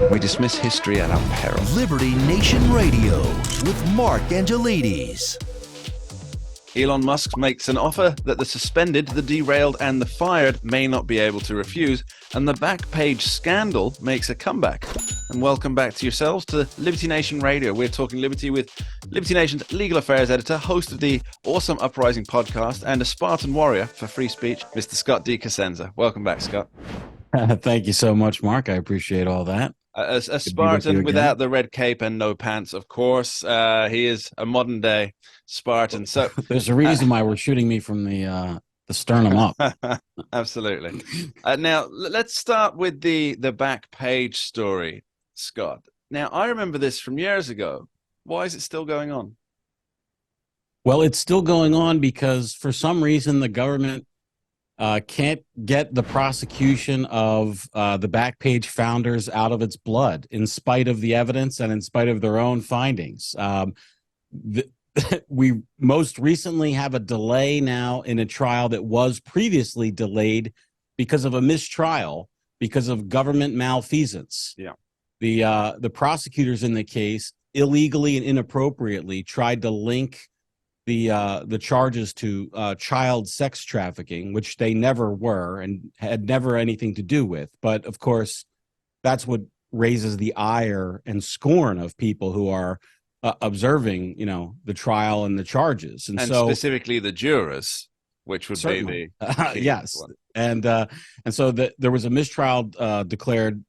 We dismiss history at our peril. Liberty Nation Radio with Mark Angelides. Elon Musk makes an offer that the suspended, the derailed, and the fired may not be able to refuse, and the Backpage scandal makes a comeback. And welcome back to yourselves to Liberty Nation Radio. We're talking liberty with Liberty Nation's legal affairs editor, host of the Awesome Uprising podcast, and a Spartan warrior for free speech, Mr. Scott D. Cosenza. Welcome back, Scott. Thank you so much, Mark. I appreciate all that. A Spartan without the red cape and no pants, of course. He is a modern day Spartan. So there's a reason why we're shooting me from the sternum up. Absolutely. Now let's start with the Backpage story, Scott. Now I remember this from years ago. Why is it still going on? Well, it's still going on because for some reason the government can't get the prosecution of the Backpage founders out of its blood, in spite of the evidence and in spite of their own findings. We most recently have a delay now in a trial that was previously delayed because of a mistrial, because of government malfeasance. Yeah. The prosecutors in the case illegally and inappropriately tried to link the charges to child sex trafficking, which they never were and had never anything to do with. But of course, that's what raises the ire and scorn of people who are observing, the trial and the charges, and so specifically the jurors, which would certainly be the yes, one. And so there was a mistrial declared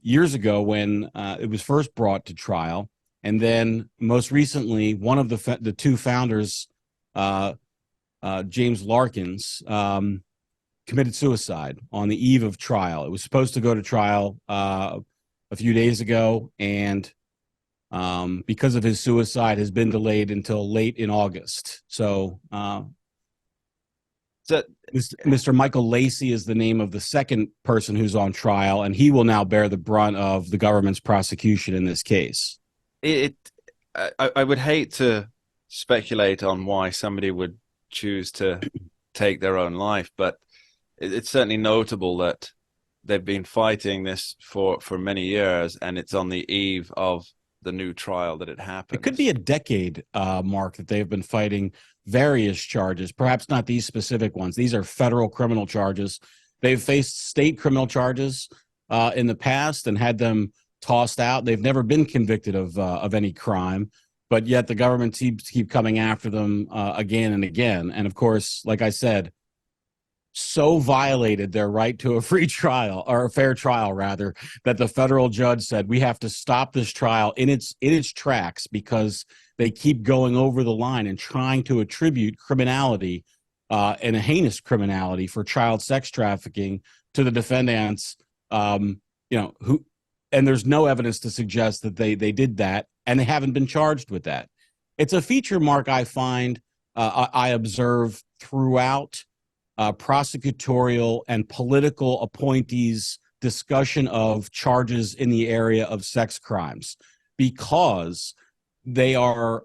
years ago when it was first brought to trial. And then most recently, one of the two founders, James Larkins, committed suicide on the eve of trial. It was supposed to go to trial a few days ago, and because of his suicide, has been delayed until late in August. So Mr. Michael Lacey is the name of the second person who's on trial, and he will now bear the brunt of the government's prosecution in this case. I would hate to speculate on why somebody would choose to take their own life, but it's certainly notable that they've been fighting this for many years, and it's on the eve of the new trial that it happens. It could be a decade, Mark, that they've been fighting various charges, perhaps not these specific ones. These are federal criminal charges. They've faced state criminal charges in the past and had them tossed out. They've never been convicted of any crime, but yet the government seems to keep coming after them again and again. And of course, like I said, so violated their right to a free trial, or a fair trial rather, that the federal judge said we have to stop this trial in its tracks because they keep going over the line and trying to attribute criminality and a heinous criminality for child sex trafficking to the defendants, who. And there's no evidence to suggest that they did that, and they haven't been charged with that. It's a feature, Mark, I find, I observe throughout prosecutorial and political appointees' discussion of charges in the area of sex crimes, because they are,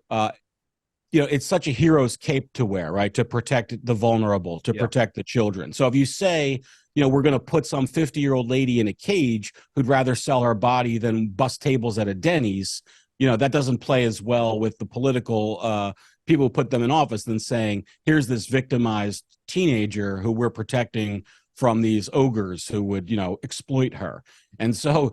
it's such a hero's cape to wear, right, to protect the vulnerable, to protect the children. So if you say, we're going to put some 50-year-old lady in a cage who'd rather sell her body than bust tables at a Denny's, that doesn't play as well with the political people who put them in office than saying, here's this victimized teenager who we're protecting from these ogres who would, exploit her. And so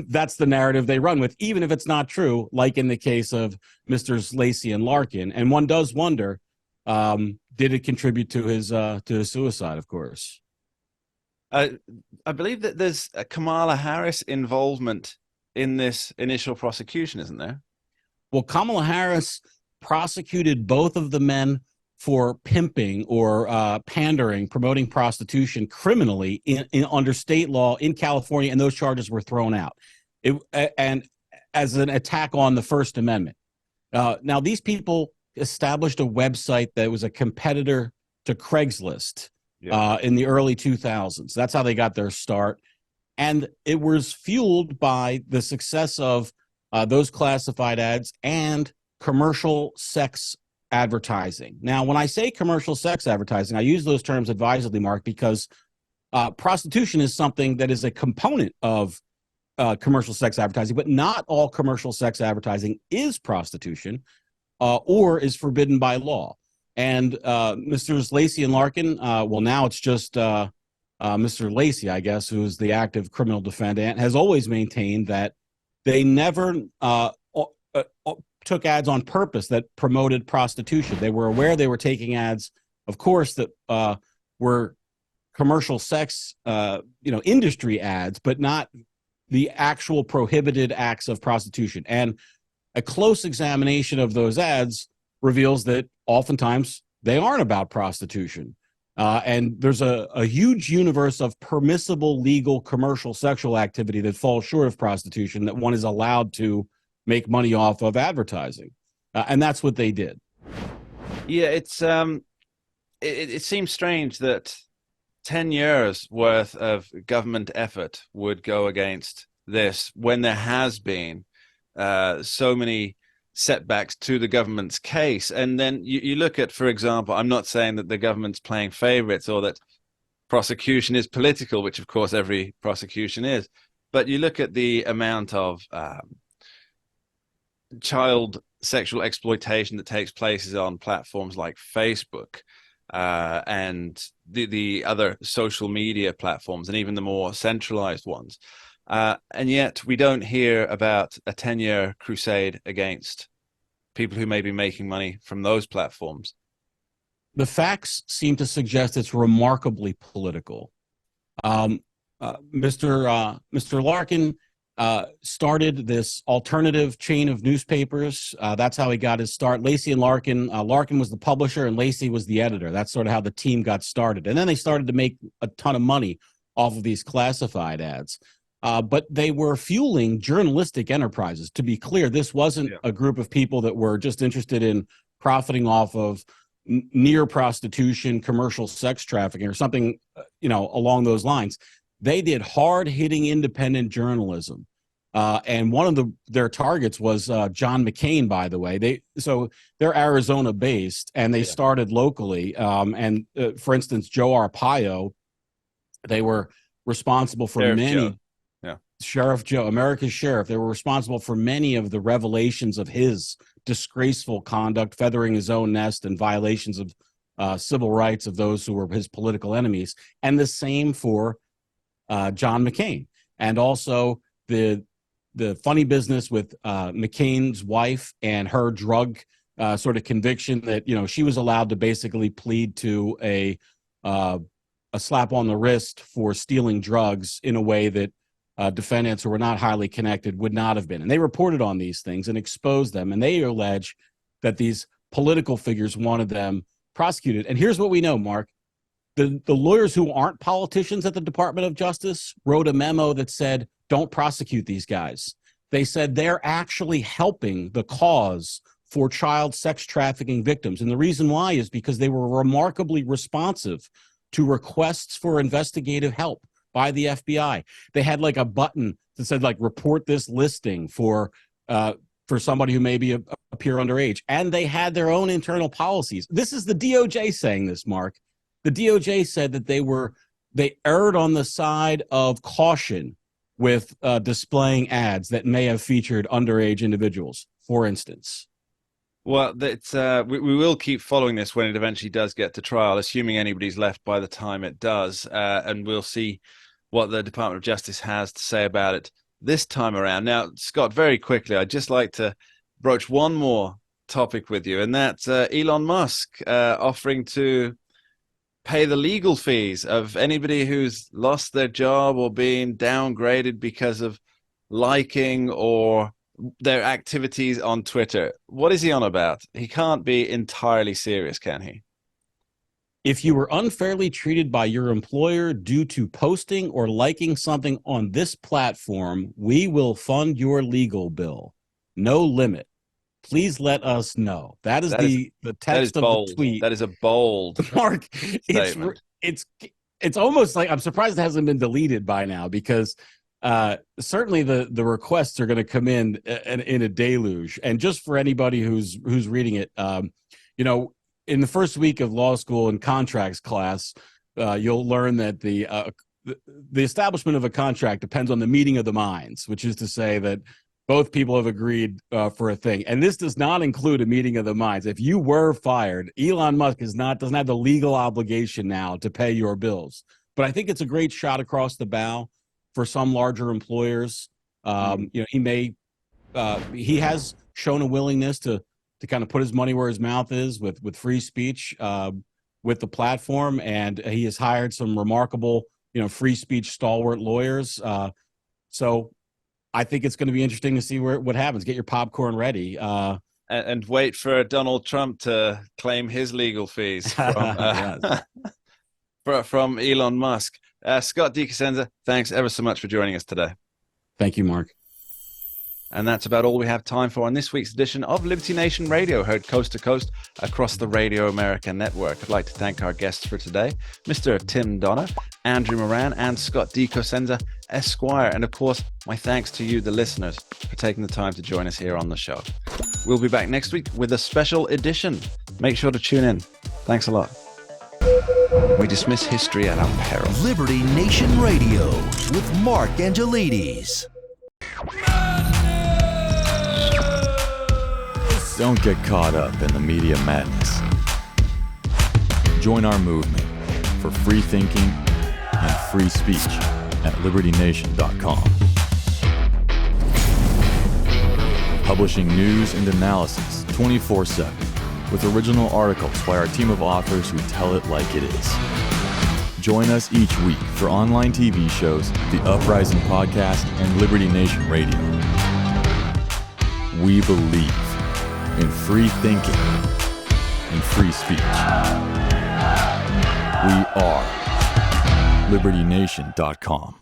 that's the narrative they run with, even if it's not true, like in the case of Mr. Lacey and Larkin. And one does wonder, did it contribute to his suicide, of course? I believe that there's a Kamala Harris involvement in this initial prosecution, isn't there? Well, Kamala Harris prosecuted both of the men for pimping or pandering, promoting prostitution criminally under state law in California, and those charges were thrown out. And as an attack on the First Amendment. Now, these people established a website that was a competitor to Craigslist. In the early 2000s. That's how they got their start. And it was fueled by the success of those classified ads and commercial sex advertising. Now, when I say commercial sex advertising, I use those terms advisedly, Mark, because prostitution is something that is a component of commercial sex advertising, but not all commercial sex advertising is prostitution or is forbidden by law. And Mr. Lacey and Larkin, well, now it's just Mr. Lacey, I guess, who's the active criminal defendant, has always maintained that they never took ads on purpose that promoted prostitution. They were aware they were taking ads, of course, that were commercial sex, industry ads, but not the actual prohibited acts of prostitution. And a close examination of those ads reveals that oftentimes they aren't about prostitution. And there's a huge universe of permissible, legal, commercial sexual activity that falls short of prostitution that one is allowed to make money off of advertising. And that's what they did. Yeah, it seems strange that 10 years worth of government effort would go against this when there has been so many setbacks to the government's case. And then you look at, for example, I'm not saying that the government's playing favorites or that prosecution is political, which of course every prosecution is, but you look at the amount of child sexual exploitation that takes place on platforms like Facebook, and the other social media platforms, and even the more centralized ones. And yet we don't hear about a 10-year crusade against people who may be making money from those platforms. The facts seem to suggest it's remarkably political. Mr. Larkin started this alternative chain of newspapers. That's how he got his start. Lacey and Larkin. Larkin was the publisher and Lacey was the editor. That's sort of how the team got started. And then they started to make a ton of money off of these classified ads. But they were fueling journalistic enterprises. To be clear, this wasn't a group of people that were just interested in profiting off of near prostitution, commercial sex trafficking, or something, along those lines. They did hard-hitting independent journalism. And one of their targets was John McCain, by the way. They're Arizona-based, and they started locally. For instance, Joe Arpaio, they were responsible for Sheriff Joe, America's sheriff. They were responsible for many of the revelations of his disgraceful conduct, feathering his own nest, and violations of civil rights of those who were his political enemies. And the same for John McCain. And also the funny business with McCain's wife and her drug sort of conviction that, she was allowed to basically plead to a slap on the wrist for stealing drugs in a way that defendants who were not highly connected would not have been. And they reported on these things and exposed them. And they allege that these political figures wanted them prosecuted. And here's what we know, Mark. The lawyers who aren't politicians at the Department of Justice wrote a memo that said, don't prosecute these guys. They said they're actually helping the cause for child sex trafficking victims. And the reason why is because they were remarkably responsive to requests for investigative help by the FBI. They had like a button that said, like, report this listing for somebody who maybe appear underage. And they had their own internal policies. This is the DOJ saying this, Mark. The DOJ said that they erred on the side of caution with displaying ads that may have featured underage individuals, for instance. Well, we will keep following this when it eventually does get to trial, assuming anybody's left by the time it does. And we'll see what the Department of Justice has to say about it this time around. Now, Scott, very quickly, I'd just like to broach one more topic with you, and that's Elon Musk offering to pay the legal fees of anybody who's lost their job or been downgraded because of liking or their activities on Twitter. What is he on about? He can't be entirely serious, can he? If you were unfairly treated by your employer due to posting or liking something on this platform, we will fund your legal bill. No limit. Please let us know. That is the text of the tweet. That is a bold Mark. statement. It's almost like I'm surprised it hasn't been deleted by now, because certainly the requests are going to come in a deluge. And just for anybody who's reading it, in the first week of law school and contracts class, you'll learn that the the establishment of a contract depends on the meeting of the minds, which is to say that both people have agreed for a thing. And this does not include a meeting of the minds. If you were fired, Elon Musk doesn't have the legal obligation now to pay your bills. But I think it's a great shot across the bow for some larger employers. He has shown a willingness to kind of put his money where his mouth is with free speech with the platform, and he has hired some remarkable free speech stalwart lawyers. So I think it's going to be interesting to see what happens. Get your popcorn ready. And wait for Donald Trump to claim his legal fees from Elon Musk. Scott DeCosenza, thanks ever so much for joining us today. Thank you, Mark. And that's about all we have time for on this week's edition of Liberty Nation Radio, heard coast to coast across the Radio America network. I'd like to thank our guests for today, Mr. Tim Donner, Andrew Moran, and Scott DeCosenza, Esquire. And of course, my thanks to you, the listeners, for taking the time to join us here on the show. We'll be back next week with a special edition. Make sure to tune in. Thanks a lot. We dismiss history at our peril. Liberty Nation Radio with Mark Angelides. Don't get caught up in the media madness. Join our movement for free thinking and free speech at libertynation.com. Publishing news and analysis 24/7 with original articles by our team of authors who tell it like it is. Join us each week for online TV shows, The Uprising Podcast, and Liberty Nation Radio. We believe in free thinking and free speech. We are libertynation.com.